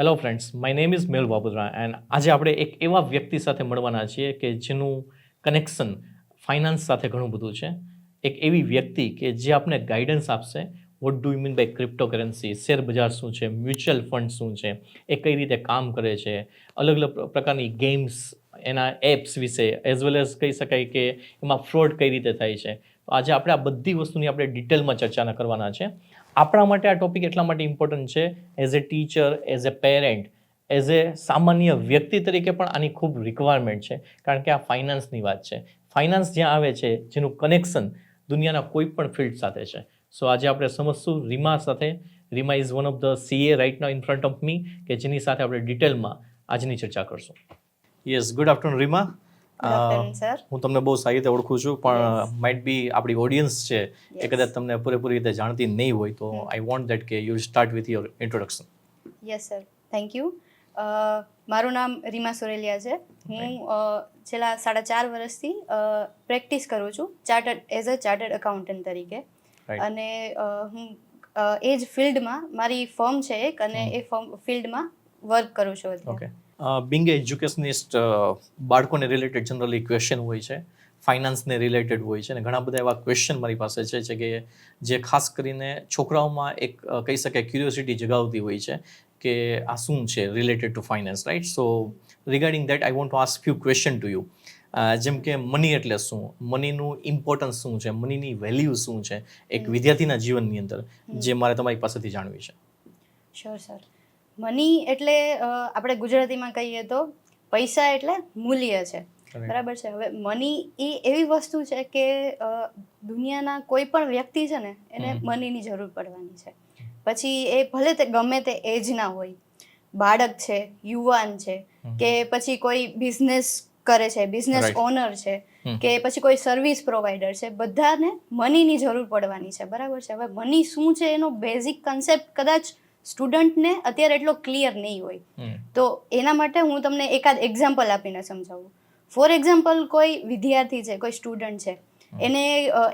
Hello friends, my name is મેલ બાબુદ્રા and આજે આપણે એક એવા વ્યક્તિ સાથે મળવાના છીએ કે જેનું કનેક્શન ફાઇનાન્સ સાથે ઘણું બધું છે. એક એવી વ્યક્તિ કે જે આપને ગાઈડન્સ આપશે. What do you mean by cryptocurrency, share બજાર શું છે, મ્યુચ્યુઅલ ફંડ શું છે, એ કઈ રીતે કામ કરે છે, અલગ અલગ પ્રકારની ગેમ્સ, એના એપ્સ વિશે, એઝ વેલ એઝ કહી શકાય કે એમાં ફ્રોડ કઈ રીતે થાય છે. તો આજે આપણે આ બધી વસ્તુની આપણે ડિટેલમાં ચર્ચા કરવાના છે. આપણા માટે આ ટોપિક એટલા માટે ઇમ્પોર્ટન્ટ છે, as a teacher, as a parent, as a સામાન્ય વ્યક્તિ તરીકે પણ આની ખૂબ રિક્વાયરમેન્ટ છે, કારણ કે આ ફાઇનાન્સની વાત છે. ફાઇનાન્સ જ્યાં આવે છે જેનું કનેક્શન દુનિયાના કોઈ પણ ફિલ્ડ સાથે છે. સો આજે આપણે સમજશું રીમા સાથે. Reema is one of the CA right now in front of me, કે જેની સાથે આપણે ડિટેલમાં આજની ચર્ચા કરશું. Yes, good afternoon Reema. હું તમને બહુ સારી રીતે ઓળખું છું, પણ માઇટ બી આપણી ઓડિયન્સ છે એ કદાચ તમને પૂરેપૂરી રીતે જાણતી નહીં હોય, તો આઈ વોન્ટ દેટ કે you start with your introduction. Yes sir, thank you. મારું નામ રીમા સોરેલિયા છે. હું છેલ્લા 4.5 વર્ષથી પ્રેક્ટિસ કરું છું એઝ અ ચાર્ટર્ડ એકાઉન્ટન્ટ તરીકે. અને હું એ જ ફિલ્ડમાં મારી ફર્મ છે એક, અને એ ફિલ્ડમાં વર્ક કરું છું. ઓકે. બિંગ એજ્યુકેશનિસ્ટ, બાળકોને રિલેટેડ જનરલી ક્વેશ્ચન હોય છે, ફાઇનાન્સને રિલેટેડ હોય છે, અને ઘણા બધા એવા ક્વેશ્ચન મારી પાસે છે કે જે ખાસ કરીને છોકરાઓમાં એક કહી શકાય ક્યુરિયોસિટી જગાવતી હોય છે કે આ શું છે related to finance, right? So regarding that I want to ask few question to you. જેમ કે મની એટલે શું, મનીનું ઇમ્પોર્ટન્સ શું છે, મનીની વેલ્યુ શું છે એક વિદ્યાર્થીના જીવનની અંદર, જે મારે તમારી પાસેથી જાણવી છે. Sure sir. મની એટલે આપણે ગુજરાતીમાં કહીએ તો પૈસા એટલે મૂલ્ય છે, બરાબર છે. હવે મની એ એવી વસ્તુ છે કે દુનિયાના કોઈ પણ વ્યક્તિ છે ને એને મનીની જરૂર પડવાની છે. પછી એ ભલે તે ગમે તે એજના હોય, બાળક છે, યુવાન છે, કે પછી કોઈ બિઝનેસ કરે છે, બિઝનેસ ઓનર છે, કે પછી કોઈ સર્વિસ પ્રોવાઈડર છે, બધાને મનીની જરૂર પડવાની છે, બરાબર છે. હવે મની શું છે એનો બેઝિક કન્સેપ્ટ કદાચ સ્ટુડન્ટને અત્યારે એટલો ક્લિયર નહીં હોય, તો એના માટે હું તમને એકાદ એક્ઝામ્પલ આપીને સમજાવું. ફોર એક્ઝામ્પલ, કોઈ વિદ્યાર્થી છે, કોઈ સ્ટુડન્ટ છે, એને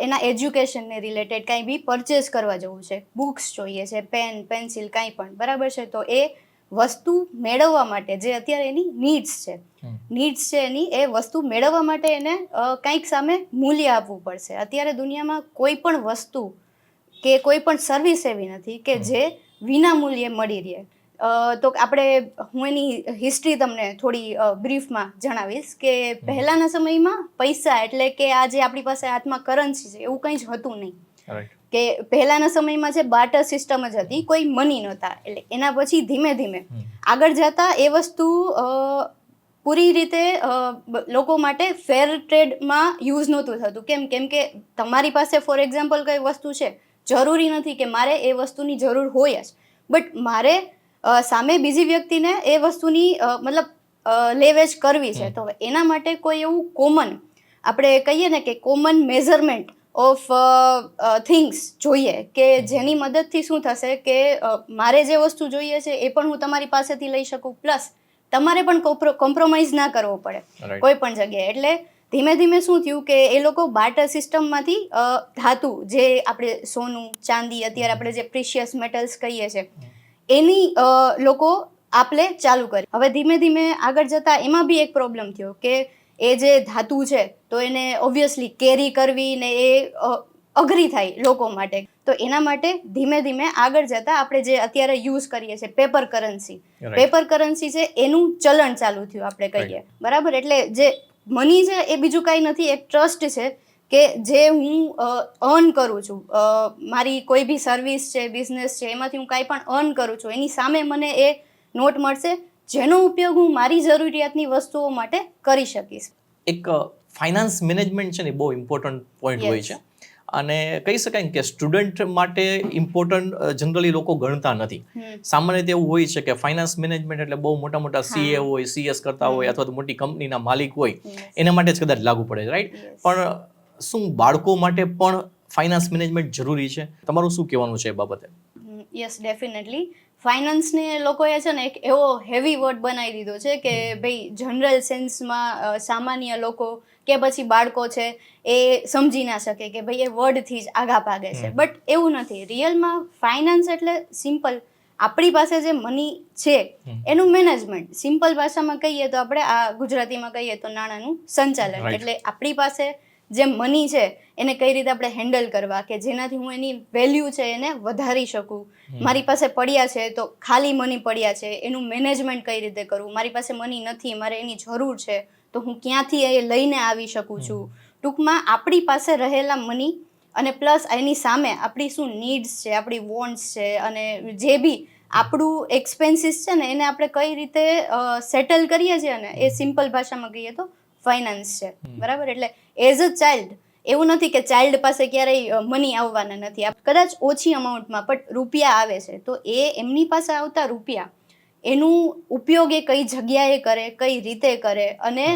એના એજ્યુકેશનને રિલેટેડ કાંઈ બી પરચેસ કરવા જવું છે, બુક્સ જોઈએ છે, પેન, પેન્સિલ, કાંઈ પણ, બરાબર છે. તો એ વસ્તુ મેળવવા માટે જે અત્યારે એની નીડ્સ છે એની એ વસ્તુ મેળવવા માટે એને કંઈક સામે મૂલ્ય આપવું પડશે. અત્યારે દુનિયામાં કોઈ પણ વસ્તુ કે કોઈ પણ સર્વિસ એવી નથી કે જે વિના મૂલ્યે મળી રહે. તો હું એની હિસ્ટ્રી તમને થોડી બ્રીફમાં જણાવીશ કે પહેલાના સમયમાં પૈસા એટલે કે આ જે આપણી પાસે હાથમાં કરન્સી છે એવું કંઈ જ હતું નહીં. કે પહેલાના સમયમાં જે બાર્ટર સિસ્ટમ જ હતી, કોઈ મની નહોતા. એટલે એના પછી ધીમે ધીમે આગળ જતા એ વસ્તુ પૂરી રીતે લોકો માટે ફેર ટ્રેડમાં યુઝ નહોતું થતું. કેમ કે તમારી પાસે ફોર એક્ઝામ્પલ કઈ વસ્તુ છે, જરૂરી નથી કે મારે એ વસ્તુની જરૂર હોય જ, બટ મારે સામે બીજી વ્યક્તિને એ વસ્તુની લેવેચ કરવી છે. તો એના માટે કોઈ એવું કોમન, આપણે કહીએ ને કે કોમન મેઝરમેન્ટ ઓફ થિંગ્સ જોઈએ, કે જેની મદદથી શું થશે કે મારે જે વસ્તુ જોઈએ છે એ પણ હું તમારી પાસેથી લઈ શકું, પ્લસ તમારે પણ કોમ્પ્રોમાઇઝ ના કરવો પડે કોઈ પણ જગ્યાએ. એટલે ધીમે ધીમે શું થયું કે એ લોકો બાર્ટર સિસ્ટમમાંથી ધાતુ, જે આપણે સોનું, ચાંદી, અત્યારે આપણે જે પ્રિશિયસ મેટલ્સ કહીએ છીએ, એની લોકો આપલે ચાલુ કરી. હવે ધીમે ધીમે આગળ જતા એમાં બી એક પ્રોબ્લેમ થયો કે એ જે ધાતુ છે તો એને ઓબ્વિયસલી કેરી કરવી ને એ અઘરી થાય લોકો માટે. તો એના માટે ધીમે ધીમે આગળ જતા આપણે જે અત્યારે યુઝ કરીએ છીએ પેપર કરન્સી છે એનું ચલણ ચાલુ થયું, આપણે કહીએ, બરાબર. એટલે જે મની છે એ બીજું કાંઈ નથી, એક ટ્રસ્ટ છે કે જે હું અર્ન કરું છું, મારી કોઈ બી સર્વિસ છે, બિઝનેસ છે, એમાંથી હું કાંઈ પણ અર્ન કરું છું, એની સામે મને એ નોટ મળશે જેનો ઉપયોગ હું મારી જરૂરિયાતની વસ્તુઓ માટે કરી શકીશ. એક ફાઇનાન્સ મેનેજમેન્ટ છે ને બહુ ઇમ્પોર્ટન્ટ પોઈન્ટ હોય છે, અને કહી શકાય કે સ્ટુડન્ટ માટે ઇમ્પોર્ટન્ટ જનરલી લોકો ગણતા નથી. સામાન્ય રીતે એવું હોય છે કે ફાઇનાન્સ મેનેજમેન્ટ એટલે બહુ મોટા મોટા સીએ હોય, સીએસ કરતા હોય, અથવા તો મોટી કંપનીના માલિક હોય, એના માટે જ કદાચ લાગુ પડે, રાઈટ? પણ શું બાળકો માટે પણ ફાઇનાન્સ મેનેજમેન્ટ જરૂરી છે? તમારું શું કહેવાનું છે એ બાબતે? Yes, definitely. ફાઇનાન્સને લોકોએ છે ને એક એવો હેવી વર્ડ બનાવી દીધો છે કે ભાઈ જનરલ સેન્સમાં સામાન્ય લોકો કે પછી બાળકો છે એ સમજી ના શકે કે ભાઈ એ વર્ડથી જ આગા ભાગે છે. બટ એવું નથી. રિયલમાં ફાઇનાન્સ એટલે સિમ્પલ આપણી પાસે જે મની છે એનું મેનેજમેન્ટ, સિમ્પલ ભાષામાં કહીએ તો આપણે આ ગુજરાતીમાં કહીએ તો નાણાંનું સંચાલન. Right. એટલે આપણી પાસે જે મની છે એને કઈ રીતે આપણે હેન્ડલ કરવા કે જેનાથી હું એની વેલ્યુ છે એને વધારી શકું. મારી પાસે પડ્યા છે તો ખાલી મની પડ્યા છે, એનું મેનેજમેન્ટ કઈ રીતે કરવું. મારી પાસે મની નથી, મારે એની જરૂર છે, તો હું ક્યાંથી એ લઈને આવી શકું છું. ટૂંકમાં આપણી પાસે રહેલા મની અને પ્લસ એની સામે આપણી શું નીડ્સ છે, આપણી વોન્ટ્સ છે, અને જે બી આપણું એક્સપેન્સીસ છે ને એને આપણે કઈ રીતે સેટલ કરીએ છીએ ને એ સિમ્પલ ભાષામાં કહીએ તો ફાઇનાન્સ છે. બરાબર. એટલે એઝ અ ચાઇલ્ડ એવું નથી કે ચાઇલ્ડ પાસે ક્યારેય મની આવવાના નથી. કદાચ ઓછી અમાઉન્ટમાં પણ રૂપિયા આવે છે, તો એ એમની પાસે આવતા રૂપિયા એનું ઉપયોગ એ કઈ જગ્યાએ કરે, કઈ રીતે કરે, અને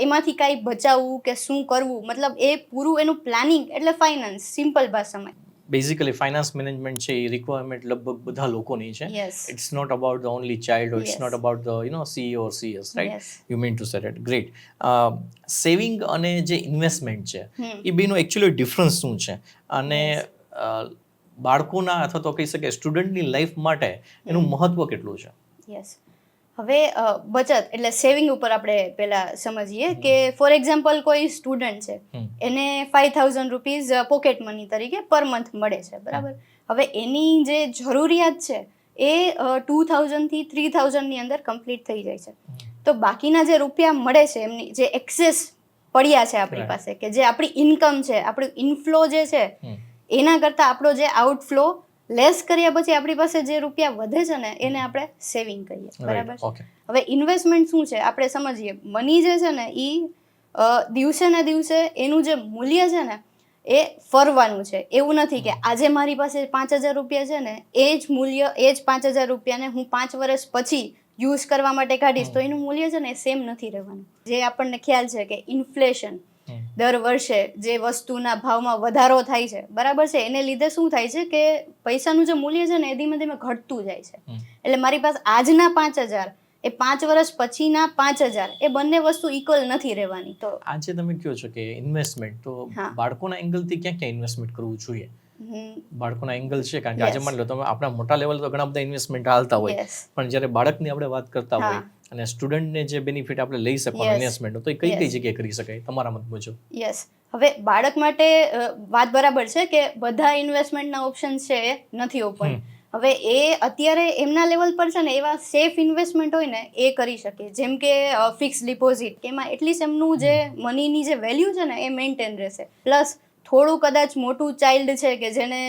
એમાંથી કાંઈ બચાવવું કે શું કરવું, મતલબ એ પૂરું એનું પ્લાનિંગ એટલે ફાઇનાન્સ સિમ્પલ ભાષામાં. બેઝિકલી ફાઇનાન્સ મેનેજમેન્ટ છે એ રિક્વાયરમેન્ટ લગભગ બધા લોકોની છે. Yes. It's not about the only child, or it's Yes. not about the CEO or CS, right? Yes. You mean to say that. Great. Saving અને જે investment છે એ બેનો એકચ્યુઅલી ડિફરન્સ શું છે, અને બાળકોના અથવા તો કહી શકાય સ્ટુડન્ટની લાઈફ માટે એનું મહત્વ કેટલું છે? યસ. હવે બચત એટલે સેવિંગ ઉપર આપણે પહેલા સમજીએ કે ફોર એક્ઝામ્પલ કોઈ સ્ટુડન્ટ છે, એને 5,000 રૂપીઝ પોકેટ મની તરીકે પર મંથ મળે છે. બરાબર. હવે એની જે જરૂરિયાત છે એ 2,000 થી 3,000 ની અંદર કમ્પ્લીટ થઈ જાય છે. તો બાકીના જે રૂપિયા મળે છે, એમની જે એક્સેસ પડ્યા છે આપણી પાસે, કે જે આપણી ઇન્કમ છે, આપણું ઇનફ્લો જે છે એના કરતાં આપણો જે આઉટફ્લો લેસ કર્યા પછી આપણી પાસે જે રૂપિયા વધે છે ને એને આપણે સેવિંગ કહીએ. બરાબર. હવે ઇન્વેસ્ટમેન્ટ શું છે આપણે સમજીએ. મની જે છે ને એ દિવસે ને દિવસે એનું જે મૂલ્ય છે ને એ ફરવાનું છે. એવું નથી કે આજે મારી પાસે 5,000 રૂપિયા છે ને એ જ મૂલ્ય, એ જ 5,000 રૂપિયાને હું 5 વર્ષ પછી યુઝ કરવા માટે કાઢીશ તો એનું મૂલ્ય છે ને એ સેમ નથી રહેવાનું. જે આપણને ખ્યાલ છે કે ઇન્ફ્લેશન દર વર્ષે જે વસ્તુના ભાવમાં વધારો થાય છે, બરાબર છે, એને લીધે શું થાય છે કે પૈસાનું જે મૂલ્ય છે ને એ ધીમે ધીમે ઘટતું જાય છે. એટલે મારી પાસે આજના 5,000 એ 5 વર્ષ પછીના 5,000 એ બંને વસ્તુ ઇક્વલ નથી રહેવાની. તો આજે તમે કહો છો કે ઇન્વેસ્ટમેન્ટ, તો બાળકોના એંગલથી ક્યાં ક્યાં ઇન્વેસ્ટમેન્ટ કરવું જોઈએ? બાળકોના એંગલ છે, કારણ કે આજે માની લો તમે આપણા મોટા લેવલ તો ઘણા બધા ઇન્વેસ્ટમેન્ટ હાલતા હોય, પણ જ્યારે બાળકની આપણે વાત કરતા હોય અને સ્ટુડન્ટને જે બેનિફિટ આપણે લઈ શકવાનું ઇન્વેસ્ટમેન્ટ, તો એ કઈ કઈ જગ્યાએ કરી શકાય તમારા મત મુજબ? યસ. હવે બાળક માટે વાત બરાબર છે કે બધા ઇન્વેસ્ટમેન્ટના ઓપ્શન છે એ નથી ઓપન. હવે એ અત્યારે એમના લેવલ પર છે ને એવા સેફ ઇન્વેસ્ટમેન્ટ હોય ને એ કરી શકે, જેમ કે ફિક્સ ડિપોઝિટ. એમાં એટલીસ્ટ એમનું જે મનીની જે વેલ્યુ છે ને એ મેન્ટેન રહેશે. પ્લસ થોડું કદાચ મોટું ચાઇલ્ડ છે કે જેને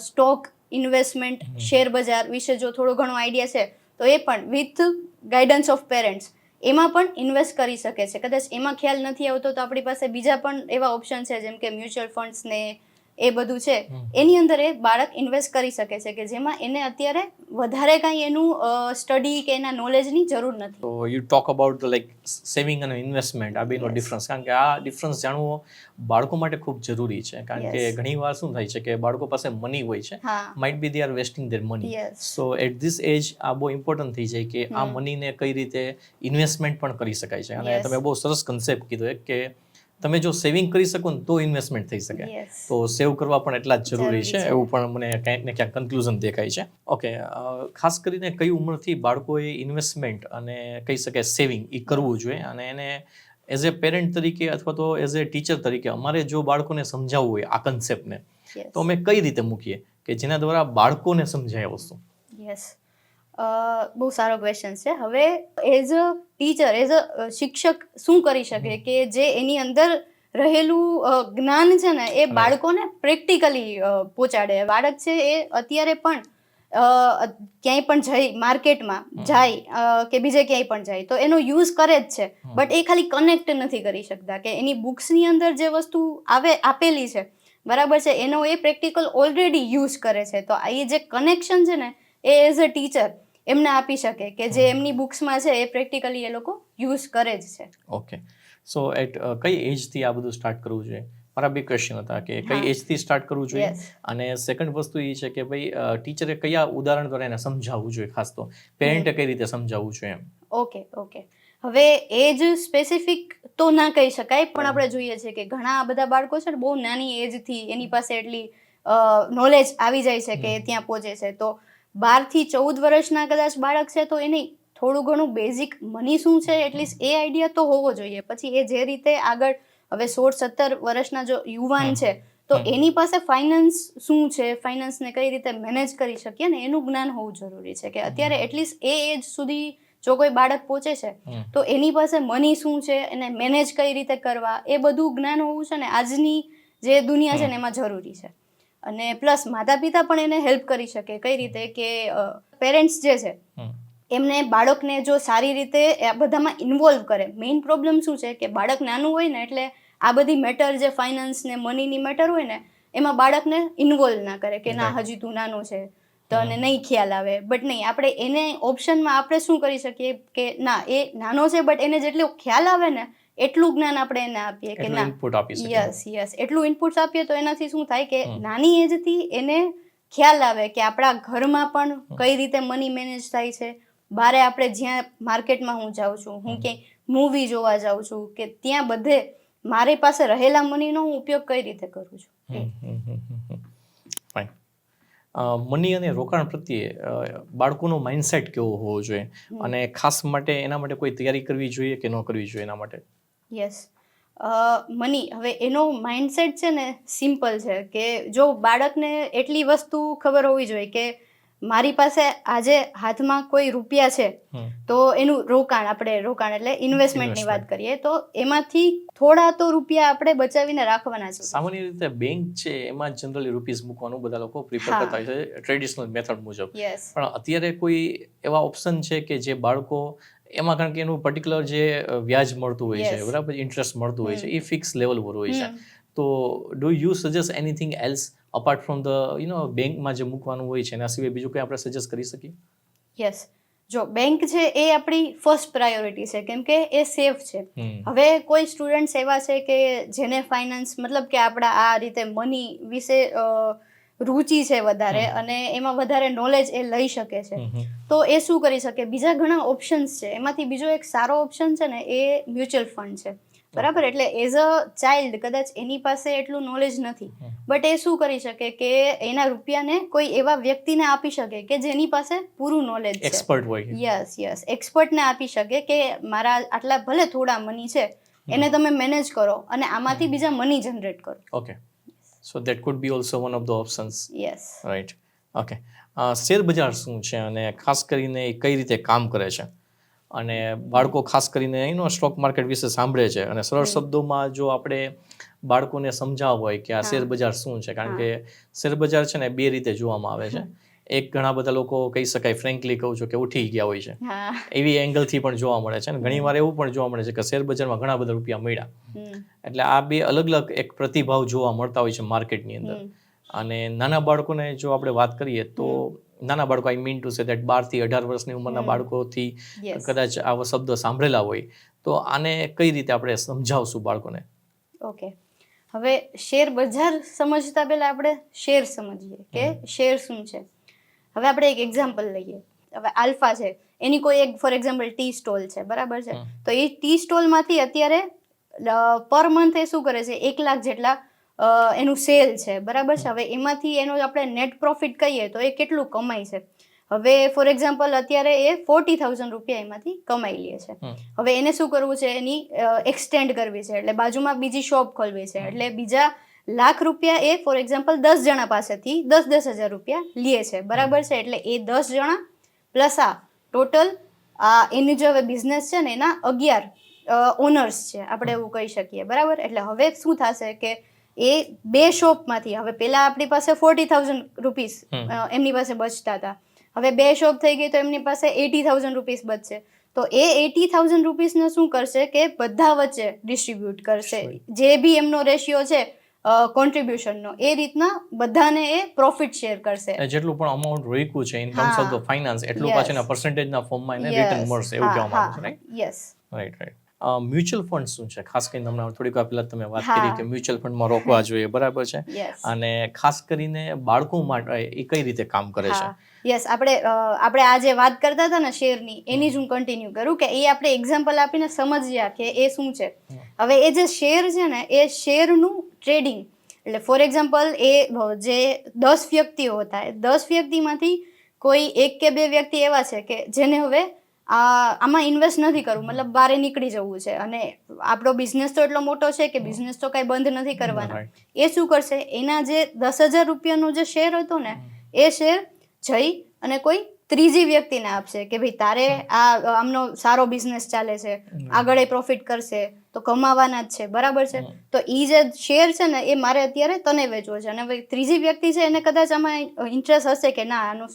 સ્ટોક ઇન્વેસ્ટમેન્ટ, શેર બજાર વિશે જો થોડો ઘણો આઈડિયા છે તો એ પણ વિથ ગાઈડન્સ ઓફ પેરેન્ટ્સ એમાં પણ ઇન્વેસ્ટ કરી શકે છે. કદાચ એમાં ખ્યાલ નથી આવતો તો આપણી પાસે બીજા પણ એવા ઓપ્શન છે, જેમ કે મ્યુચ્યુઅલ ફંડ્સ ને એ બધું છે, એની અંદર એ બાળક ઇન્વેસ્ટ કરી શકે છે કે જેમાં એને અત્યારે વધારે કાંઈ એનું સ્ટડી કે એના નોલેજની જરૂર નથી. તો you talk about the like saving અને ઇન્વેસ્ટમેન્ટ, આ બેનો ડિફરન્સ, કારણ કે આ ડિફરન્સ જાણવો બાળકો માટે ખૂબ જરૂરી છે. કારણ કે ઘણી વાર શું થાય છે કે બાળકો પાસે મની હોય છે, might be they are wasting their money. So at this age આ બહુ ઇમ્પોર્ટન્ટ થઈ જાય કે આ મનીને કઈ રીતે ઇન્વેસ્ટમેન્ટ પણ કરી શકાય છે. અને તમે બહુ સરસ કન્સેપ્ટ કીધો કે તમે જો સેવિંગ કરી શકો ને તો ઇન્વેસ્ટમેન્ટ થઈ શકે, તો સેવ કરવા પણ એટલા જ જરૂરી છે, એવું પણ મને ક્યાંક ને ક્યાંક કન્ક્લુઝન દેખાય છે. ઓકે, ખાસ કરીને કઈ ઉંમરથી બાળકોએ ઇન્વેસ્ટમેન્ટ અને કહી શકાય સેવિંગ એ કરવું જોઈએ, અને એને એઝ એ પેરેન્ટ તરીકે અથવા તો એઝ એ ટીચર તરીકે અમારે જો બાળકોને સમજાવવું હોય આ કન્સેપ્ટને, તો અમે કઈ રીતે મૂકીએ કે જેના દ્વારા બાળકોને સમજાય આ વસ્તુ? યસ, બહુ સારો ક્વેશ્ચન છે. હવે as a teacher, as a શિક્ષક શું કરી શકે કે જે એની અંદર રહેલું જ્ઞાન છે ને એ બાળકોને પ્રેક્ટિકલી પહોંચાડે. બાળક છે એ અત્યારે પણ ક્યાંય પણ જાય, માર્કેટમાં જાય કે બીજે ક્યાંય પણ જાય તો એનો યુઝ કરે જ છે, બટ એ ખાલી કનેક્ટ નથી કરી શકતા કે એની બુક્સની અંદર જે વસ્તુ આપેલી છે, બરાબર છે, એનો એ પ્રેક્ટિકલ ઓલરેડી યુઝ કરે છે. તો એ જે કનેક્શન છે ને એ એઝ અ ટીચર એમને આપી શકે કે જે એમની બુક્સમાં છે એ પ્રેક્ટિકલી એ લોકો યુઝ કરે જ છે. ઓકે, સો એટ કઈ એજથી આ બધું સ્ટાર્ટ કરવું જોઈએ? મારા બે ક્વેશ્ચન હતા કે કઈ એજથી સ્ટાર્ટ કરવું જોઈએ, અને સેકન્ડ વસ્તુ એ છે કે ભાઈ ટીચરે કયા ઉદાહરણ દ્વારા એને સમજાવવું જોઈએ, ખાસ તો પેરેન્ટે કઈ રીતે સમજાવવું જોઈએ એમ? ઓકે. હવે એજ સ્પેસિફિક તો ના કહી શકાય, પણ આપણે જોઈએ છે કે ઘણા બધા બાળકો છે ને બહુ નાની એજથી એની પાસે એટલી નોલેજ આવી જાય છે કે ત્યાં પહોંચે છે. તો 12 થી 14 વર્ષના કદાચ બાળક છે તો એને થોડું ઘણું બેઝિક મની શું છે એટલીસ્ટ એ આઈડિયા તો હોવો જોઈએ. પછી એ જે રીતે આગળ હવે 16-17 વર્ષના જો યુવાન છે તો એની પાસે ફાઇનાન્સ શું છે, ફાઇનાન્સને કઈ રીતે મેનેજ કરી શકીએ ને એનું જ્ઞાન હોવું જરૂરી છે. કે અત્યારે એટલીસ્ટ એ એજ સુધી જો કોઈ બાળક પહોંચે છે તો એની પાસે મની શું છે, એને મેનેજ કઈ રીતે કરવા, એ બધું જ્ઞાન હોવું છે ને આજની જે દુનિયા છે ને એમાં જરૂરી છે. અને પ્લસ માતા પિતા પણ એને હેલ્પ કરી શકે. કઈ રીતે કે પેરેન્ટ્સ જે છે એમને બાળકને જો સારી રીતે આ બધામાં ઇન્વોલ્વ કરે. મેઇન પ્રોબ્લેમ શું છે કે બાળક નાનું હોય ને એટલે આ બધી મેટર જે ફાઇનાન્સ ને મનીની મેટર હોય ને એમાં બાળકને ઇન્વોલ્વ ના કરે કે ના હજી તું નાનો છે તો એને નહીં ખ્યાલ આવે. બટ નહીં, આપણે એને ઓપ્શનમાં આપણે શું કરી શકીએ કે ના એ નાનો છે બટ એને જેટલો ખ્યાલ આવે ને એટલું જ્ઞાન આપણે એને આપીએ કે ના યસ એટલું ઇનપુટ્સ આપીએ તો એનાથી શું થાય કે નાની એજથી એને ખ્યાલ આવે કે આપણા ઘરમાં પણ કઈ રીતે મની મેનેજ થાય છે. બારે આપણે જ્યાં માર્કેટમાં હું જાઉં છું, હું ક્યાંય મૂવી જોવા જાઉં છું કે ત્યાં બધે મારી પાસે રહેલા મનીનો હું ઉપયોગ કઈ રીતે કરું છું. ફાઇન. મની અને રોકાણ પ્રત્યે બાળકોનો માઇન્ડસેટ કેવો હોવો જોઈએ અને ખાસ માટે એના માટે કોઈ તૈયારી કરવી જોઈએ કે ન કરવી જોઈએ એના માટે? યસ, મની, હવે એનો માઇન્ડસેટ છે ને સિમ્પલ છે કે જો બાળકને એટલી વસ્તુ ખબર હોવી જોઈએ કે મારી પાસે આજે હાથમાં કોઈ રૂપિયા છે તો એનું રોકાણ એટલે ઇન્વેસ્ટમેન્ટની વાત કરીએ તો એમાંથી થોડા તો રૂપિયા આપણે બચાવીને રાખવાના છે. સામાન્ય રીતે બેંક છે એમાં જનરલી રૂપીઝ મૂકવાનું બધા લોકો પ્રિફર કરતા હોય છે ટ્રેડિશનલ મેથડ મુજબ. પણ અત્યારે કોઈ એવા ઓપ્શન છે કે જે બાળકો એમાં, કારણ કે એનું પર્ટિક્યુલર જે વ્યાજ મળતું હોય છે, બરાબર, ઇન્ટરેસ્ટ મળતું હોય છે, એ ફિક્સ લેવલ પર હોય છે. તો do you suggest anything else apart from the બેંકમાં જે મૂકવાનું હોય છે એના સિવાય બીજું કંઈ આપણે સજેસ્ટ કરી શકીએ? યસ, જો બેંક છે એ આપણી ફર્સ્ટ પ્રાયોરિટી છે કેમ કે એ સેફ છે. હવે કોઈ સ્ટુડન્ટ્સ એવા છે કે જેને ફાઇનાન્સ મતલબ કે આપણા આ રીતે મની વિશે રુચિ છે વધારે અને એમાં વધારે નોલેજ એ લઈ શકે છે તો એ શું કરી શકે, બીજા ઘણા ઓપ્શન્સ છે. એમાંથી બીજો એક સારો ઓપ્શન છે ને એ મ્યુચ્યુઅલ ફંડ છે, બરાબર. એટલે એઝ અ ચાઇલ્ડ કદાચ એની પાસે એટલું નોલેજ નથી બટ એ શું કરી શકે કે એના રૂપિયાને કોઈ એવા વ્યક્તિને આપી શકે કે જેની પાસે પૂરું નોલેજ છે, એક્સપર્ટ હોય. યસ, એક્સપર્ટને આપી શકે કે મારા આટલા ભલે થોડા મની છે એને તમે મેનેજ કરો અને આમાંથી બીજા મની જનરેટ કરો. Okay, so that food B also one of the options. Yes, right. Okay, share બજાર શું છે અને ખાસ કરીને એ કઈ રીતે કામ કરે છે? અને બાળકો ખાસ કરીને સ્ટોક માર્કેટ વિશે સાંભળે છે અને સરળ શબ્દોમાં જો આપણે બાળકોને સમજાવવું હોય કે આ શેર બજાર શું છે, કારણ કે શેર બજાર છે ને બે રીતે જોવામાં આવે છે. એક, ઘણા બધા લોકો કહી શકાય, ફ્રેન્કલી કહું છું, કે ઉઠી ગયા હોય છે, એવી એંગલથી પણ જોવા મળે છે. અને ઘણી વાર એવું પણ જોવા મળે છે કે શેર બજારમાં ઘણા બધા રૂપિયા મળ્યા. એટલે આ બે અલગ અલગ એક પ્રતિભાવ જોવા મળતા હોય છે માર્કેટની અંદર. અને નાના બાળકોને જો આપણે વાત કરીએ તો નાના બાળકો, I mean to say that 12 થી 18 વર્ષની ઉંમરના બાળકોથી કદાચ આવા શબ્દો સાંભળેલા હોય તો આને કઈ રીતે આપણે સમજાવશું બાળકોને? ઓકે, હવે શેર બજાર સમજતા પહેલા આપણે શેર સમજીએ કે શેર શું છે. હવે આપણે એક એક્ઝામ્પલ લઈએ. હવે આલ્ફા છે, એની કોઈ એક ફોર એક્ઝામ્પલ ટી સ્ટોલ છે, બરાબર છે. તો એ ટી સ્ટોલમાંથી અત્યારે પર મંથ એ શું કરે છે, 1 લાખ જેટલા એનું સેલ છે, બરાબર છે. હવે એમાંથી એનો આપણે નેટ પ્રોફિટ કહીએ તો એ કેટલું કમાય છે. હવે ફોર એક્ઝામ્પલ અત્યારે એ 40,000 રૂપિયા એમાંથી કમાઈ લે છે. હવે એને શું કરવું છે, એની એક્સટેન્ડ કરવી છે, એટલે બાજુમાં બીજી શોપ ખોલવી છે. એટલે બીજા લાખ રૂપિયા એ ફોર એક્ઝામ્પલ 10 જણા પાસેથી 10,000 રૂપિયા લે છે, બરાબર છે. એટલે એ 10 જણા પ્લસ આ ટોટલ એની જે હવે બિઝનેસ છે ને એના 11 ઓનર્સ છે, આપણે એવું કહી શકીએ, બરાબર. એટલે હવે શું થશે કે એ 2 શોપમાંથી, હવે પહેલા આપણી પાસે 40,000 રૂપીસ એમની પાસે બચતા હતા, હવે 2 શોપ થઈ ગઈ તો એમની પાસે 80,000 રૂપીસ બચશે. તો એ 80,000 રૂપીસને શું કરશે કે બધા વચ્ચે ડિસ્ટ્રીબ્યુટ કરશે, જે બી એમનો રેશિયો છે કોન્ટ્રીબ્યુશનનો, એ રીતના બધાને એ પ્રોફિટ શેર કરશે. જેટલું પણ અમાઉન્ટ રોક્યું છે in terms of the finance, એટલું પાછળના પર્સન્ટેજના ફોર્મમાં એને રિટર્ન મળશે, એવું કહેવા માંગુ છું, right? Yes, right. Mutual fund શું છે? ખાસ કરીને હમણાં થોડીક વાર પહેલા તમે વાત કરી કે મ્યુચ્યુઅલ ફંડમાં રોકવા જોઈએ, બરાબર છે. અને ખાસ કરીને બાળકો માટે એ કઈ રીતે કામ કરે છે? યસ, આપણે આ જે વાત કરતા હતા ને શેરની, એની જ હું કન્ટિન્યુ કરું કે એ આપણે એક્ઝામ્પલ આપીને સમજ્યા કે એ શું છે. હવે એ જે શેર છે ને એ શેરનું ટ્રેડિંગ, એટલે ફોર એક્ઝામ્પલ એ જે 10 વ્યક્તિઓ હતા, એ 10 વ્યક્તિમાંથી કોઈ એક કે બે વ્યક્તિ એવા છે કે જેને હવે આમાં ઇન્વેસ્ટ નથી કરવું, મતલબ બારે નીકળી જવું છે, અને આપણો બિઝનેસ તો એટલો મોટો છે કે બિઝનેસ તો કાંઈ બંધ નથી કરવાના. એ શું કરશે, એના જે 10,000 રૂપિયાનો જે શેર હતો ને એ શેર જઈ અને કોઈ ત્રીજી વ્યક્તિને આપશે કે ભાઈ તારે આમનો સારો બિઝનેસ ચાલે છે, આગળ એ પ્રોફિટ કરશે તો કમાવાના જ છે, બરાબર છે, તો એ જે શેર છે ને એ મારે અત્યારે તને વેચવો છે. અને ત્રીજી વ્યક્તિ છે એને કદાચ આમાં ઇન્ટરેસ્ટ હશે કે ના આનો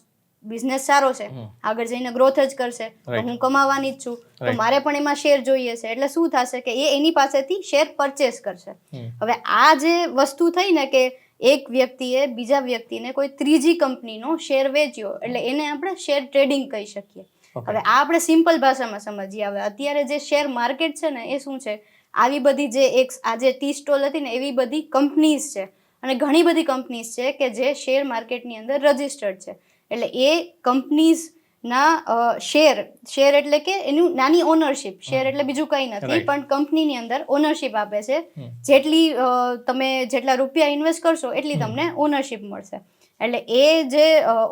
બિઝનેસ સારો છે, આગળ જઈને ગ્રોથ જ કરશે, તો હું કમાવાની જ છું, તો મારે પણ એમાં શેર જોઈએ છે. એટલે શું થશે કે એ એની પાસેથી શેર પરચેસ કરશે. હવે આ જે વસ્તુ થઈ ને કે એક વ્યક્તિએ બીજા વ્યક્તિને કોઈ ત્રીજી કંપનીનો શેર વેચ્યો, એટલે એને આપણે શેર ટ્રેડિંગ કહી શકીએ. હવે આ આપણે સિમ્પલ ભાષામાં સમજીએ. હવે અત્યારે જે શેર માર્કેટ છે ને એ શું છે, આવી બધી જે આજે ટી સ્ટોલ હતી ને એવી બધી કંપનીઝ છે, અને ઘણી બધી કંપનીઝ છે કે જે શેર માર્કેટની અંદર રજિસ્ટર્ડ છે. એટલે એ કંપનીઝના શેર એટલે કે એનું નાની ઓનરશિપ, શેર એટલે બીજું કંઈ નથી, પણ કંપનીની અંદર ઓનરશિપ આપે છે. જેટલા રૂપિયા ઇન્વેસ્ટ કરશો એટલી તમને ઓનરશિપ મળશે. એટલે એ જે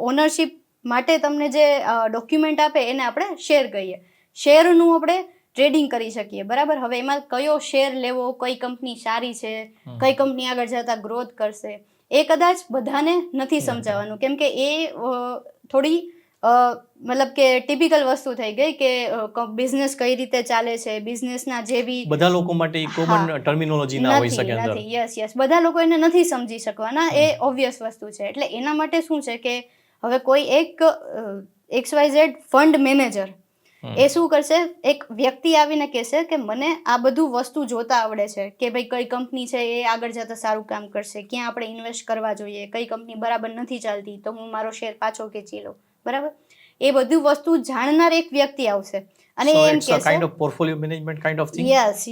ઓનરશિપ માટે તમને જે ડોક્યુમેન્ટ આપે એને આપણે શેર કહીએ. શેરનું આપણે ટ્રેડિંગ કરી શકીએ, બરાબર. હવે એમાં કયો શેર લેવો, કઈ કંપની સારી છે, કઈ કંપની આગળ જતા ગ્રોથ કરશે, એ કદાચ બધાને નથી સમજાવવાનું, કેમ કે એ થોડી મતલબ કે ટિપિકલ વસ્તુ થઈ ગઈ કે બિઝનેસ કઈ રીતે ચાલે છે, બિઝનેસના જે બી બધા લોકો માટે કોમન ટર્મિનોલોજી ના હોઈ શકે અંદર. યસ બધા લોકો એને નથી સમજી શકવાના, એ ઓબ્વિયસ વસ્તુ છે. એટલે એના માટે શું છે કે હવે કોઈ એક XYZ ફંડ મેનેજર એ શું કરશે, એક વ્યક્તિ આવીને કહેશે કે મને આ બધું વસ્તુ જોતા આવડે છે કે ભાઈ કઈ કંપની છે એ આગળ જતા સારું કામ કરશે, ક્યાં આપણે ઇન્વેસ્ટ કરવા જોઈએ, કઈ કંપની બરાબર નથી ચાલતી તો હું મારો શેર પાછો ખેંચી લઉં, બરાબર. એ બધું વસ્તુ જાણનાર એક વ્યક્તિ આવશે અને એમ કહેશે kind of portfolio management kind of thing. Yes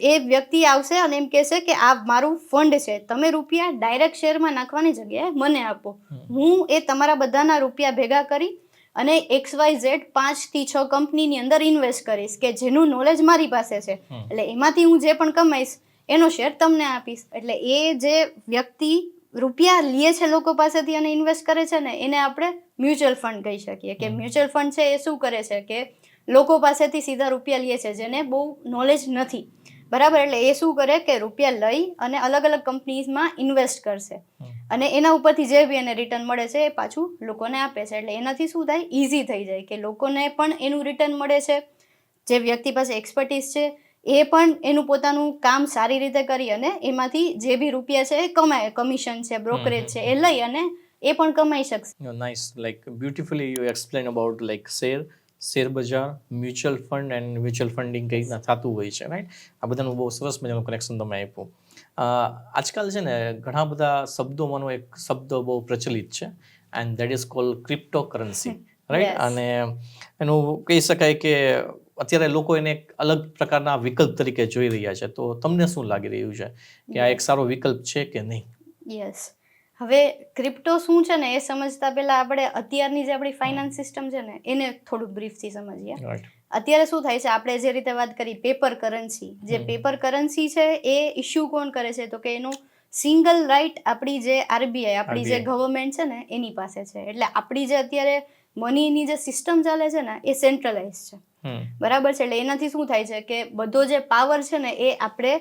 એ વ્યક્તિ આવશે અને એમ કહેશે કે આ મારું ફંડ છે, તમે રૂપિયા ડાયરેક્ટ શેરમાં નાખવાની જગ્યાએ મને આપો, હું એ તમારા બધાના રૂપિયા ભેગા કરી અને XYZ 5 થી 6 કંપનીની અંદર ઇન્વેસ્ટ કરીશ કે જેનું નોલેજ મારી પાસે છે, એટલે એમાંથી હું જે પણ કમાઈશ એનો શેર તમને આપીશ. એટલે એ જે વ્યક્તિ રૂપિયા લે છે લોકો પાસેથી અને ઇન્વેસ્ટ કરે છે ને એને આપણે મ્યુચ્યુઅલ ફંડ કહી શકીએ. કે મ્યુચ્યુઅલ ફંડ છે એ શું કરે છે કે લોકો પાસેથી સીધા રૂપિયા લે છે જેને બહુ નોલેજ નથી, બરાબર. એટલે એ શું કરે કે રૂપિયા લઈ અને અલગ અલગ કંપનીઝમાં ઇન્વેસ્ટ કરશે અને એના ઉપરથી જે બી એને રિટર્ન મળે છે એ પાછું લોકોને આપે છે. એટલે એનાથી શું થાય, ઇઝી થઈ જાય કે લોકોને પણ એનું રિટર્ન મળે છે, જે વ્યક્તિ પાસે એક્સપર્ટીસ છે એ પણ એનું પોતાનું કામ સારી રીતે કરી અને એમાંથી જે બી રૂપિયા છે એ કમાય, કમિશન છે, બ્રોકરેજ છે એ લઈ અને એ પણ કમાઈ શકશે. Nice, like beautifully you explain about like share બજાર, mutual fund and mutual funding કઈ રીતના થતું હોય છે, રાઈટ. આ બધાનું બહુ સરસ મજાનું કનેક્શન તમે આપ્યું. આજકાલ છે ને ઘણા બધા શબ્દોમાંનો એક શબ્દ બહુ પ્રચલિત છે and that is called crypto currency, right. અને એનું કહી શકાય કે અત્યારે લોકો એને એક અલગ પ્રકારના વિકલ્પ તરીકે જોઈ રહ્યા છે. તો તમને શું લાગી રહ્યું છે કે આ એક સારો વિકલ્પ છે કે નહીં? યસ, હવે ક્રિપ્ટો શું છે ને એ સમજતા પહેલા આપણે અત્યારની જે આપણી ફાઇનાન્સ સિસ્ટમ છે ને એને થોડુંક બ્રીફથી સમજીએ. અત્યારે શું થાય છે, આપણે જે રીતે વાત કરી પેપર કરન્સી, જે પેપર કરન્સી છે એ ઇસ્યુ કોણ કરે છે તો કે એનું સિંગલ રાઇટ આપણી જે RBI આપણી જે ગવર્મેન્ટ છે ને એની પાસે છે. એટલે આપણી જે અત્યારે મનીની જે સિસ્ટમ ચાલે છે ને એ સેન્ટ્રલાઇઝ છે, બરાબર છે. એટલે એનાથી શું થાય છે કે બધો જે પાવર છે ને એ આપણે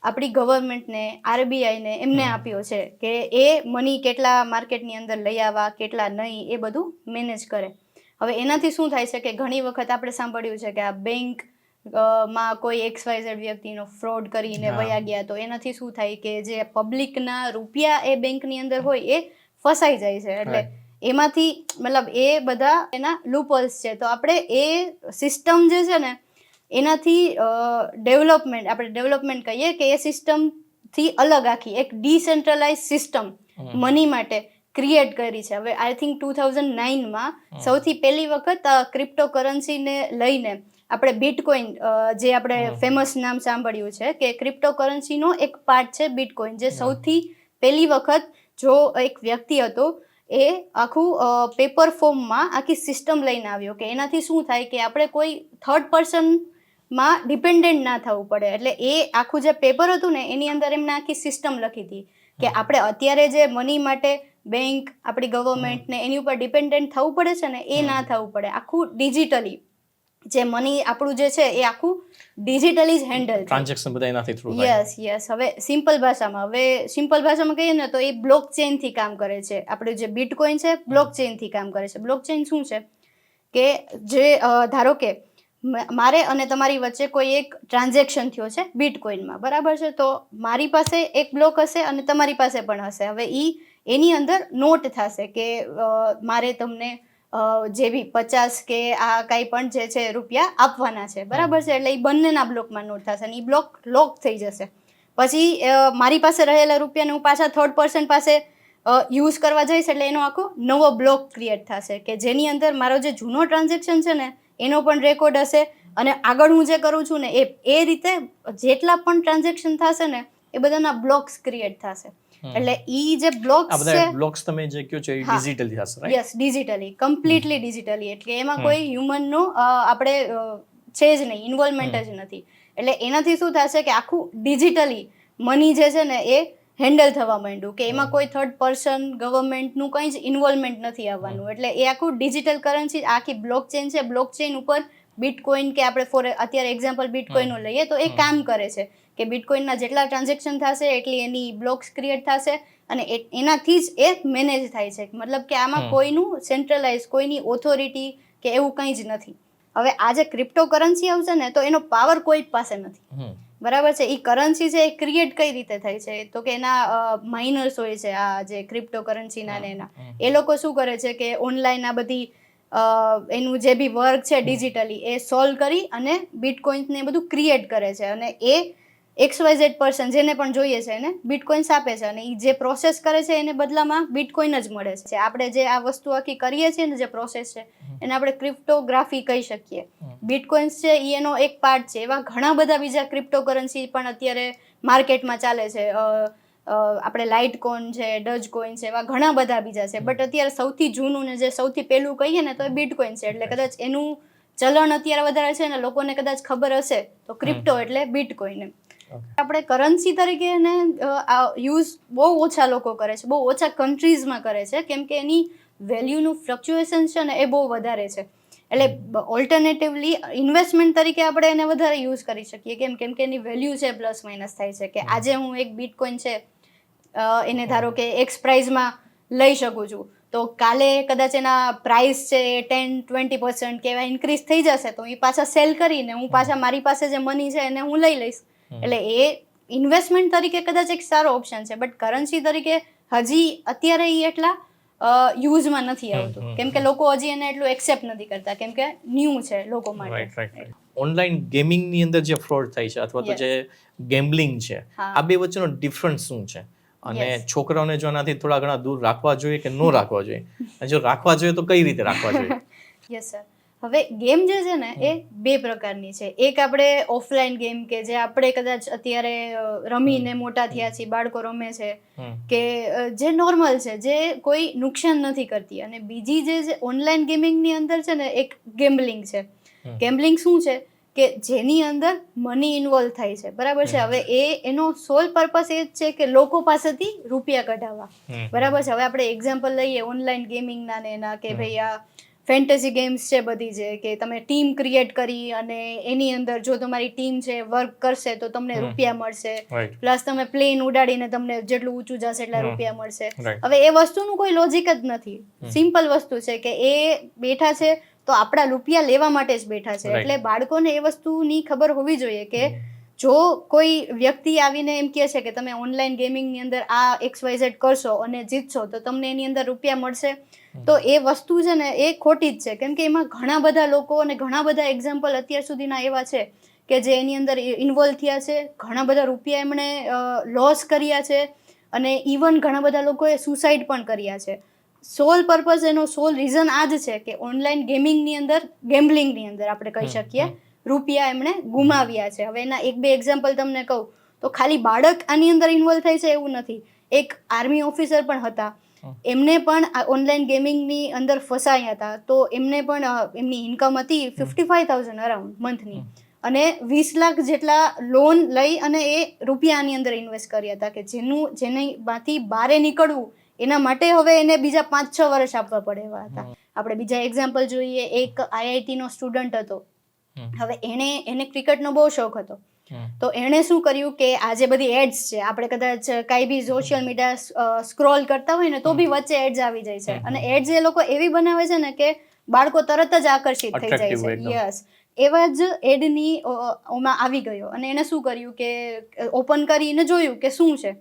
આપણી ગવર્મેન્ટને, RBIને એમને આપ્યો છે કે એ મની કેટલા માર્કેટની અંદર લઈ આવવા, કેટલા નહીં, એ બધું મેનેજ કરે. હવે એનાથી શું થાય છે કે ઘણી વખત આપણે સાંભળ્યું છે કે આ બેંક માં કોઈ XYZ વ્યક્તિનો ફ્રોડ કરીને વયા ગયા, તો એનાથી શું થાય કે જે પબ્લિકના રૂપિયા એ બેંકની અંદર હોય એ ફસાઈ જાય છે. એટલે એમાંથી મતલબ એ બધા એના લૂપહોલ્સ છે. તો આપણે એ સિસ્ટમ જે છે ને એનાથી આપણે ડેવલપમેન્ટ કહીએ કે એ સિસ્ટમથી અલગ આખી એક ડિસેન્ટ્રલાઇઝ સિસ્ટમ મની માટે ક્રિએટ કરી છે. હવે આઈ થિંક 2009માં સૌથી પહેલી વખત ક્રિપ્ટો કરન્સીને લઈને આપણે બિટકોઇન, જે આપણે ફેમસ નામ સાંભળ્યું છે કે ક્રિપ્ટો કરન્સીનો એક પાર્ટ છે બિટકોઇન, જે સૌથી પહેલી વખત જો એક વ્યક્તિ હતો એ આખું પેપર ફોર્મમાં આખી સિસ્ટમ લઈને આવ્યો કે એનાથી શું થાય કે આપણે કોઈ થર્ડ પર્સનમાં ડિપેન્ડન્ટ ના થવું પડે. એટલે એ આખું જે પેપર હતું ને એની અંદર એમને આખી સિસ્ટમ લખી હતી કે આપણે અત્યારે જે મની માટે બેંક, આપણી ગવર્મેન્ટ ને એની ઉપર ડિપેન્ડન્ટ થવું પડે છે ને, એ ના થવું પડે. આખું ડિજિટલી જે મની આપણું જે છે એ આખું ડિજિટલી જ હેન્ડલ થાય. ટ્રાન્ઝેક્શન બધા એનાથી થ્રુ થાય. યસ. હવે સિમ્પલ ભાષામાં કહીએ ને તો એ બ્લોક ચેઇન થી કામ કરે છે. આપણું જે બિટકોઇન છે બ્લોક ચેઇન થી કામ કરે છે. બ્લોક ચેઇન શું છે કે જે ધારો કે મારે અને તમારી વચ્ચે કોઈ એક ટ્રાન્ઝેક્શન થયો છે બિટકોઇનમાં, બરાબર છે, તો મારી પાસે એક બ્લોક હશે અને તમારી પાસે પણ હશે. હવે એની અંદર નોટ થશે કે મારે તમને જે બી 50 કે આ કાંઈ પણ જે છે રૂપિયા આપવાના છે, બરાબર છે. એટલે એ બંનેના બ્લોકમાં નોટ થશે અને એ બ્લોક લોક થઈ જશે. પછી મારી પાસે રહેલા રૂપિયાને હું પાછા થર્ડ પર્સન પાસે યુઝ કરવા જઈશ, એટલે એનો આખો નવો બ્લોક ક્રિએટ થશે કે જેની અંદર મારો જે જૂનો ટ્રાન્ઝેક્શન છે ને એનો પણ રેકોર્ડ હશે અને આગળ હું જે કરું છું ને એ રીતે જેટલા પણ ટ્રાન્ઝેક્શન થશે ને એ બધાના બ્લોક્સ ક્રિએટ થશે. એટલે ઈ જે બ્લોક્સ છે, બ્લોક્સ તમે જે કહો છો એ ડિજિટલી થશે, right? Yes, digitally, completely digitally. એટલે એમાં કોઈ હ્યુમનનું આપણે છે જ નહીં, ઇન્વોલ્વમેન્ટ જ નથી. એટલે એનાથી શું થશે કે આખું ડિજિટલી મની જે છે ને એ હેન્ડલ થવા માંડ્યું કે એમાં કોઈ થર્ડ પર્સન, ગવર્મેન્ટનું કંઈ જ ઇન્વોલ્વમેન્ટ નથી આવવાનું. એટલે એ આખું ડિજિટલ કરન્સી, આખી બ્લોક ચેઇન છે. બ્લોક ચેઇન ઉપર બિટકોઇન કે આપણે અત્યારે એક્ઝામ્પલ બિટકોઇનનું લઈએ તો એ કામ કરે છે કે બિટકોઇનના જેટલા ટ્રાન્ઝેક્શન થશે એટલી એની બ્લોક્સ ક્રિએટ થશે અને એનાથી જ એ મેનેજ થાય છે. મતલબ કે આમાં કોઈનું સેન્ટ્રલાઇઝ, કોઈની ઓથોરિટી કે એવું કંઈ જ નથી. હવે આ જે ક્રિપ્ટો કરન્સી આવશે ને તો એનો પાવર કોઈ પાસે નથી, બરાબર છે. એ કરન્સી છે એ ક્રિએટ કઈ રીતે થાય છે તો કે એના માઇનર્સ હોય છે, આ જે ક્રિપ્ટો કરન્સીના ને એના, એ લોકો શું કરે છે કે ઓનલાઈન આ બધી એનું જે બી વર્ક છે ડિજિટલી એ સોલ્વ કરી અને બિટકોઇન્સને બધું ક્રિએટ કરે છે અને એ XYZ પર્સન જેને પણ જોઈએ છે એને બિટકોઇન્સ આપે છે અને એ જે પ્રોસેસ કરે છે એને બદલામાં બિટકોઇન જ મળે છે. આપણે જે આ વસ્તુ આખી કરીએ છીએ ને જે પ્રોસેસ છે એને આપણે ક્રિપ્ટોગ્રાફી કહી શકીએ. બિટકોઇન્સ છે એ એનો એક પાર્ટ છે. એવા ઘણા બધા બીજા ક્રિપ્ટો કરન્સી પણ અત્યારે માર્કેટમાં ચાલે છે. આપણે લાઇટ કોઇન છે, ડજ કોઇન છે, એવા ઘણા બધા બીજા છે. બટ અત્યારે સૌથી જૂનું ને જે સૌથી પહેલું કહીએ ને તો એ બિટકોઇન છે. એટલે કદાચ એનું ચલણ અત્યારે વધારે છે ને લોકોને કદાચ ખબર હશે તો ક્રિપ્ટો એટલે બિટકોઇન. આપણે કરન્સી તરીકે એને યુઝ બહુ ઓછા લોકો કરે છે, બહુ ઓછા કન્ટ્રીઝમાં કરે છે, કેમ કે એની વેલ્યુનું ફ્લક્ચ્યુએશન છે ને એ બહુ વધારે છે. એટલે ઓલ્ટરનેટિવલી ઇન્વેસ્ટમેન્ટ તરીકે આપણે એને વધારે યુઝ કરી શકીએ. કેમ કે એની વેલ્યુ છે પ્લસ માઇનસ થાય છે કે આજે હું એક બિટકોઇન છે એને ધારો કે એક્સ પ્રાઇઝમાં લઈ શકું છું તો કાલે કદાચ એના પ્રાઇસ છે 10-20% કે એવા ઇન્ક્રીઝ થઈ જશે તો એ પાછા સેલ કરીને હું પાછા મારી પાસે જે મની છે એને હું લઈ લઈશ. એટલે એ ઇન્વેસ્ટમેન્ટ તરીકે કદાચ એક સારો ઓપ્શન છે. બટ કરન્સી તરીકે હજી અત્યારે એ એટલા યુઝમાં નથી આવતું કેમ કે લોકો હજી એને એટલું એક્સેપ્ટ નથી કરતા કેમ કે ન્યૂ છે લોકો માટે. ઓનલાઈન ગેમિંગની અંદર જે ફ્રોડ થાય છે અથવા તો જે ગેમ્બલિંગ છે, આ બે વચ્ચેનો ડિફરન્સ શું છે અને છોકરાઓને જો આનાથી થોડા ઘણા દૂર રાખવા જોઈએ કે ન રાખવા જોઈએ? જો રાખવા જોઈએ તો કઈ રીતે રાખવા જોઈએ? Yes sir. હવે ગેમ જે છે ને એ બે પ્રકારની છે. એક આપણે ઓફલાઈન ગેમ કે જે આપણે કદાચ અત્યારે રમીને મોટા થયા છીએ, બાળકો રમે છે કે જે નોર્મલ છે, જે કોઈ નુકસાન નથી કરતી. અને બીજી જે ઓનલાઈન ગેમિંગની અંદર છે ને એક ગેમ્બલિંગ છે. ગેમ્બલિંગ શું છે કે જેની અંદર મની ઇન્વોલ્વ થાય છે, બરાબર છે. હવે એનો સોલ પર્પસ એ જ છે કે લોકો પાસેથી રૂપિયા કઢાવવા, બરાબર છે. હવે આપણે એક્ઝામ્પલ લઈએ ઓનલાઈન ગેમિંગના ને એના કે ભાઈ આ ફેન્ટસી ગેમ્સ છે બધી જે કે તમે ટીમ ક્રિએટ કરી અને એની અંદર જો તમારી ટીમ છે વર્ક કરશે તો તમને રૂપિયા મળશે, પ્લસ તમે પ્લેન ઉડાડીને તમને જેટલું ઊંચું જશે એટલા રૂપિયા મળશે. હવે એ વસ્તુનું કોઈ લોજિક જ નથી. સિમ્પલ વસ્તુ છે કે એ બેઠા છે તો આપણા રૂપિયા લેવા માટે જ બેઠા છે. એટલે બાળકોને એ વસ્તુની ખબર હોવી જોઈએ કે જો કોઈ વ્યક્તિ આવીને એમ કહે છે કે તમે ઓનલાઈન ગેમિંગની અંદર આ XYZ કરશો અને જીતશો તો તમને એની અંદર રૂપિયા મળશે, તો એ વસ્તુ છે ને એ ખોટી જ છે. કેમ કે એમાં ઘણા બધા લોકો અને ઘણા બધા એક્ઝામ્પલ અત્યાર સુધીના એવા છે કે જે એની અંદર ઇન્વોલ્વ થયા છે, ઘણા બધા રૂપિયા એમણે લોસ કર્યા છે અને ઇવન ઘણા બધા લોકોએ સુસાઇડ પણ કર્યા છે. સોલ પર્પઝ એનો સોલ રીઝન આ જ છે કે ઓનલાઈન ગેમિંગની અંદર, ગેમ્બલિંગની અંદર આપણે કહી શકીએ રૂપિયા એમણે ગુમાવ્યા છે. હવે એના એક બે એક્ઝામ્પલ તમને કહું તો ખાલી બાળક આની અંદર ઇન્વોલ્વ થાય છે એવું નથી. એક આર્મી ઓફિસર પણ હતા, એમને પણ ઓનલાઈન ગેમિંગની અંદર ફસાયા હતા. તો એમને પણ એમની ઇન્કમ હતી 55,000 અરાઉન્ડ મંથની અને 20 લાખ જેટલા લોન લઈ અને એ રૂપિયાની અંદર ઇન્વેસ્ટ કર્યા હતા કે જેનીમાંથી બહાર નીકળવું એના માટે હવે એને બીજા 5-6 વર્ષ આપવા પડે એવા હતા. આપણે બીજા એક્ઝામ્પલ જોઈએ, એક IIT નો સ્ટુડન્ટ હતો. હવે એને ક્રિકેટનો બહુ શોખ હતો. તો એણે શું કર્યું કે આ જે બધી એડ્સ છે, આપણે કદાચ કાંઈ બી સોશિયલ મીડિયા સ્ક્રોલ કરતા હોય ને તો બી વચ્ચે એડ્સ આવી જાય છે, અને એડ્સ એ લોકો એવી બનાવે છે ને કે બાળકો તરત જ આકર્ષિત થઈ જાય છે. યસ, એવા જ એડની ઓમાં આવી ગયો અને એને શું કર્યું કે ઓપન કરીને જોયું કે શું છે.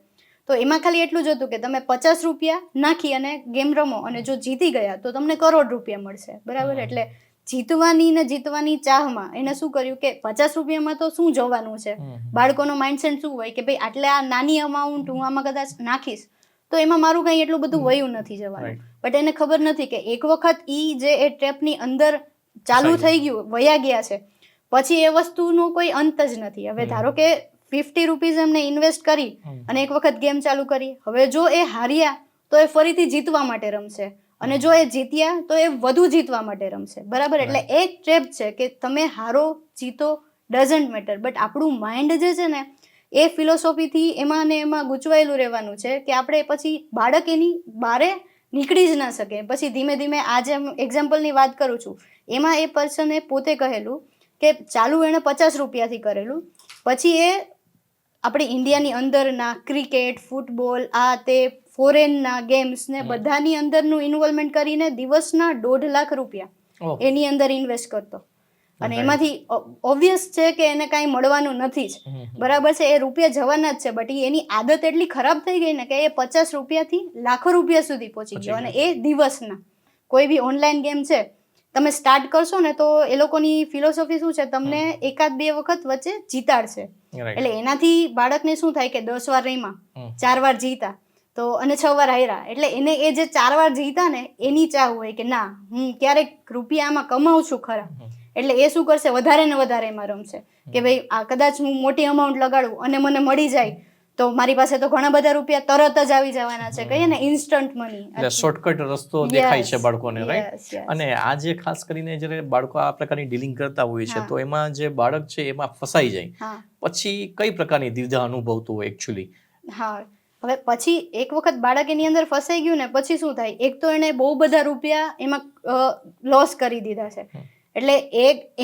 તો એમાં ખાલી એટલું જ હતું કે તમે 50 રૂપિયા નાખી અને ગેમ રમો અને જો જીતી ગયા તો તમને ₹1 કરોડ મળશે. બરાબર? એટલે જીતવાની ચાહમાં એને શું કર્યું કે 50 રૂપિયામાં તો શું જોવાનું છે, બાળકોનો માઇન્ડસેટ શું હોય કે ભાઈ આટલે આ નાની અમાઉન્ટ હું આમાં કદાચ નાખીશ તો એમાં મારું કંઈ એટલું બધું વયું નથી જવાનું. બટ એને ખબર નથી કે એક વખત એ ટ્રેપની અંદર ચાલુ થઈ ગયું, વયા ગયા છે, પછી એ વસ્તુનો કોઈ અંત જ નથી. હવે ધારો કે 50 રૂપીઝ એમને ઇન્વેસ્ટ કરી અને એક વખત ગેમ ચાલુ કરી, હવે જો એ હાર્યા તો એ ફરીથી જીતવા માટે રમશે, અને જો એ જીત્યા તો એ વધુ જીતવા માટે રમશે. બરાબર? એટલે એક ટ્રેપ છે કે તમે હારો જીતો ડઝન્ટ મેટર, બટ આપણું માઇન્ડ જે છે ને એ ફિલોસોફીથી એમાં ને એમાં ગૂંચવાયેલું રહેવાનું છે કે આપણે પછી બાળક એની બારે નીકળી જ ના શકે. પછી ધીમે ધીમે આજે એક્ઝામ્પલની વાત કરું છું, એમાં એ પર્સને પોતે કહેલું કે ચાલુ એણે 50 રૂપિયાથી કરેલું, પછી એ આપણી ઇન્ડિયાની અંદરના ક્રિકેટ, ફૂટબોલ, આ તે ફોરેનના ગેમ્સ ને બધાની અંદરનું ઇન્વોલ્વમેન્ટ કરીને દિવસના ₹1.5 લાખ એની અંદર ઇન્વેસ્ટ કરતો. અને એમાંથી ઓબ્વિયસ છે કે એને કાંઈ મળવાનું નથી જ. બરાબર છે? એ રૂપિયા જવાના જ છે, બટ એની આદત એટલી ખરાબ થઈ ગઈ ને કે એ 50 રૂપિયાથી લાખો રૂપિયા સુધી પહોંચી ગયો. અને એ દિવસના કોઈ બી ઓનલાઈન ગેમ છે, તમે સ્ટાર્ટ કરશો ને તો એ લોકોની ફિલોસોફી શું છે, તમને 1-2 વખત વચ્ચે જીતાડશે. એટલે એનાથી બાળકને શું થાય કે 10 વાર રમ્યા, 4 વાર જીતા તો અને 6 વાર હાર્યા, એટલે એને એ જે 4 વાર જીતા ને એની ચાહ હોય કે ના હું ક્યારેક રૂપિયા આમાં કમાઉં છું ખરા. એટલે એ શું કરશે, વધારે ને વધારે એમાં રમશે કે ભાઈ આ કદાચ હું મોટી અમાઉન્ટ લગાડું અને મને મળી જાય તો મારી પાસે તો ઘણા બધા રૂપિયા તરત જ આવી જવાના છે, કહીએ ને ઇન્સ્ટન્ટ મની. એટલે શોર્ટકટ રસ્તો દેખાય છે બાળકોને, રાઈટ? અને આ જે ખાસ કરીને જ્યારે બાળકો આ પ્રકારની ડીલિંગ કરતા હોય છે તો એમાં જે બાળક છે એમાં ફસાઈ જાય, પછી કઈ પ્રકારની દ્વિધા અનુભવતું હોય એકચ્યુઅલી? હા, હવે પછી એક વખત બાળક એની અંદર ફસાઈ ગયું ને પછી શું થાય, એક તો એને બહુ બધા રૂપિયા એમાં લોસ કરી દીધા છે. એટલે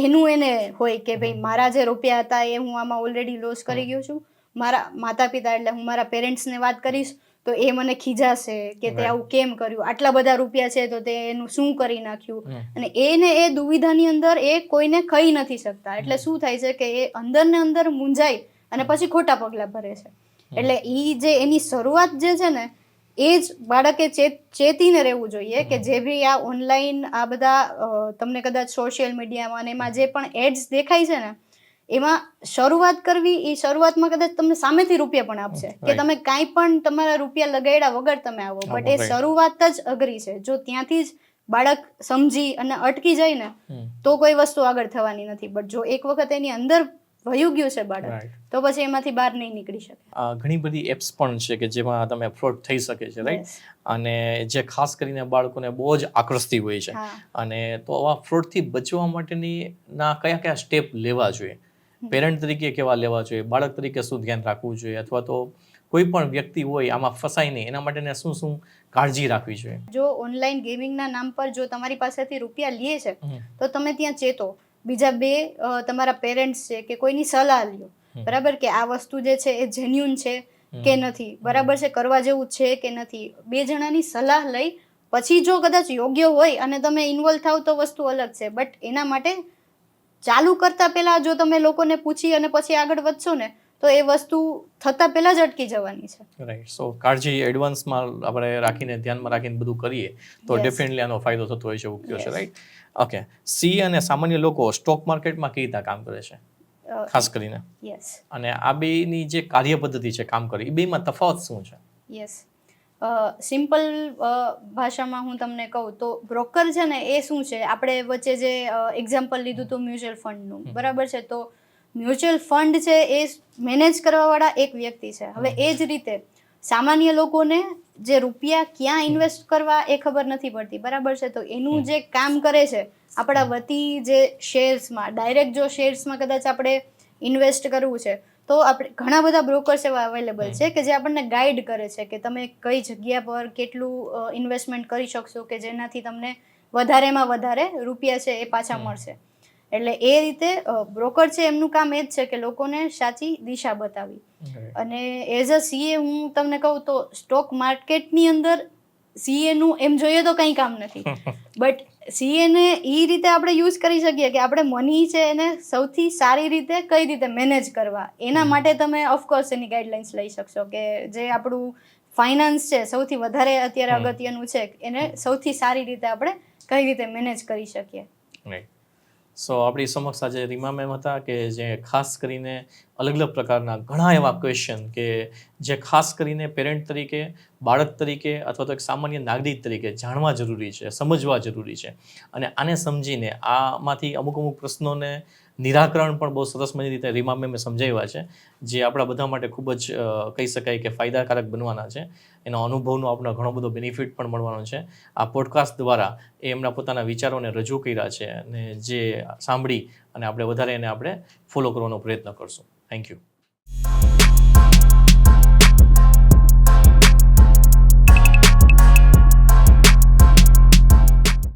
એનું એને હોય કે ભાઈ મારા જે રૂપિયા હતા એ હું આમાં ઓલરેડી લોસ કરી ગયો છું. મારા માતા પિતા એટલે હું મારા પેરેન્ટ્સને વાત કરીશ તો એ મને ખીજાશે કે તે આવું કેમ કર્યું, આટલા બધા રૂપિયા છે તો તે એનું શું કરી નાખ્યું. અને એ દુવિધાની અંદર એ કોઈને કહી નથી શકતા. એટલે શું થાય છે કે એ અંદર ને અંદર મૂંઝાય અને પછી ખોટા પગલાં ભરે છે. એટલે જે એની શરૂઆત જે છે ને એ જ બાળકે ચેતીને રહેવું જોઈએ કે જે બી આ ઓનલાઈન આ બધા તમને કદાચ સોશિયલ મીડિયામાં અને એમાં જે પણ એડ્સ દેખાય છે ને એમાં શરૂઆત કરવી, એ શરૂઆતમાં કદાચ તમને સામેથી રૂપિયા પણ આપશે કે તમે કાંઈ પણ તમારા રૂપિયા લગાડ્યા વગર તમે આવો, બટ એ શરૂઆત જ અઘરી છે. જો ત્યાંથી જ બાળક સમજી અને અટકી જાય ને તો કોઈ વસ્તુ આગળ થવાની નથી. બટ જો એક વખત એની અંદર વયું ગયું છે બાળક તો પછી એમાંથી બહાર નહીં નીકળી શકે. ઘણી બધી એપ્સ પણ છે કે જેમાં તમે ફ્રોડ થઈ શકે છે, રાઈટ? અને જે ખાસ કરીને બાળકોને બહુ જ આકર્ષતી હોય છે. અને તો આવા ફ્રોડથી બચવા માટેની કયા સ્ટેપ લેવા જોઈએ? પેરેન્ટ તરીકે કેવા લેવા જોઈએ, બાળક તરીકે શું ધ્યાન રાખવું જોઈએ, અથવા તો કોઈ પણ વ્યક્તિ હોય આમાં ફસાય નહીં એના માટે શું કાળજી રાખવી જોઈએ? જો ઓનલાઈન ગેમિંગના નામ પર જો તમારી પાસેથી રૂપિયા લે છે તો તમે ત્યાં ચેતો. બીજા 2 તમારા પેરેન્ટ્સ છે કે કોઈની સલાહ લ્યો. બરાબર? કે આ વસ્તુ જે છે એ જેન્યુન છે કે નથી, બરાબર છે, કરવા જેવું છે કે નથી. 2 જણાની સલાહ લઈ પછી જો કદાચ યોગ્ય હોય અને તમે ઇન્વોલ્વ થાવ તો વસ્તુ અલગ છે. બટ એના માટે ચાલુ કરતા પહેલા જો તમે લોકોને પૂછી અને પછી આગળ વધશો ને તો એ વસ્તુ થતા પહેલા જ અટકી જવાની છે. રાઈટ. સો કાળજી એડવાન્સમાં આપણે રાખીને ધ્યાનમાં રાખીને બધું કરીએ તો ડેફિનેટલી આનો ફાયદો થતો હોય છે એવું કહ્યું છે, રાઈટ? ઓકે. સી અને સામાન્ય લોકો સ્ટોક માર્કેટમાં કઈ રીતે કામ કરે છે ખાસ કરીને? યસ. અને આ બેની જે કાર્ય પદ્ધતિ છે કામ કરે, એ બેમાં તફાવત શું છે? યસ. સિમ્પલ ભાષામાં હું તમને કહું તો બ્રોકર છે ને એ શું છે, આપણે વચ્ચે જે એક્ઝામ્પલ લીધું હતું મ્યુચ્યુઅલ ફંડનું, બરાબર છે, તો મ્યુચ્યુઅલ ફંડ છે એ મેનેજ કરવાવાળા એક વ્યક્તિ છે. હવે એ જ રીતે સામાન્ય લોકોને જે રૂપિયા ક્યાં ઇન્વેસ્ટ કરવા એ ખબર નથી પડતી, બરાબર છે. તો એનું જે કામ કરે છે આપણા વતી જે શેર્સમાં, ડાયરેક્ટ જો શેર્સમાં કદાચ આપણે ઇન્વેસ્ટ કરવું છે તો આપણે ઘણા બધા બ્રોકર્સ એવા અવેલેબલ છે કે જે આપણને ગાઈડ કરે છે કે તમે કઈ જગ્યા પર કેટલું ઇન્વેસ્ટમેન્ટ કરી શકશો કે જેનાથી તમને વધારેમાં વધારે રૂપિયા છે એ પાછા મળશે. એટલે એ રીતે બ્રોકર છે એમનું કામ એ જ છે કે લોકોને સાચી દિશા બતાવી. અને એઝ અ સીએ હું તમને કહું તો સ્ટોક માર્કેટની અંદર સીએનું એમ જોઈએ તો કંઈ કામ નથી, બટ સીએને એ રીતે આપણે યુઝ કરી શકીએ કે આપણે મની છે એને સૌથી સારી રીતે કઈ રીતે મેનેજ કરવા, એના માટે તમે ઓફકોર્સ એની ગાઈડલાઇન્સ લઈ શકશો કે જે આપણું ફાઇનાન્સ છે સૌથી વધારે અત્યારે અગત્યનું છે, એને સૌથી સારી રીતે આપણે કઈ રીતે મેનેજ કરી શકીએ. રાઈટ. સો આપણી સમક્ષ આજે રીમા મેમ હતા કે જે ખાસ કરીને અલગ અલગ પ્રકારના ઘણા એવા ક્વેશ્ચન કે જે ખાસ કરીને પેરેન્ટ તરીકે, બાળક તરીકે અથવા તો એક સામાન્ય નાગરિક તરીકે જાણવા જરૂરી છે, સમજવા જરૂરી છે. અને આને સમજીને આમાંથી અમુક પ્રશ્નોને નિરાકરણ પણ બહુ સરસ મજાની રીતે રીમા મેમે સમજાવ્યા છે, જે આપણા બધા માટે ખૂબ જ કહી શકાય કે ફાયદાકારક બનવાના છે. એનો અનુભવનો આપણને ઘણો બધો બેનિફિટ પણ મળવાનો છે. આ પોડકાસ્ટ દ્વારા એ એમના પોતાના વિચારોને રજૂ કર્યા છે અને જે સાંભળી અને આપણે વધારે એને આપણે ફોલો કરવાનો પ્રયત્ન કરશું. Thank you.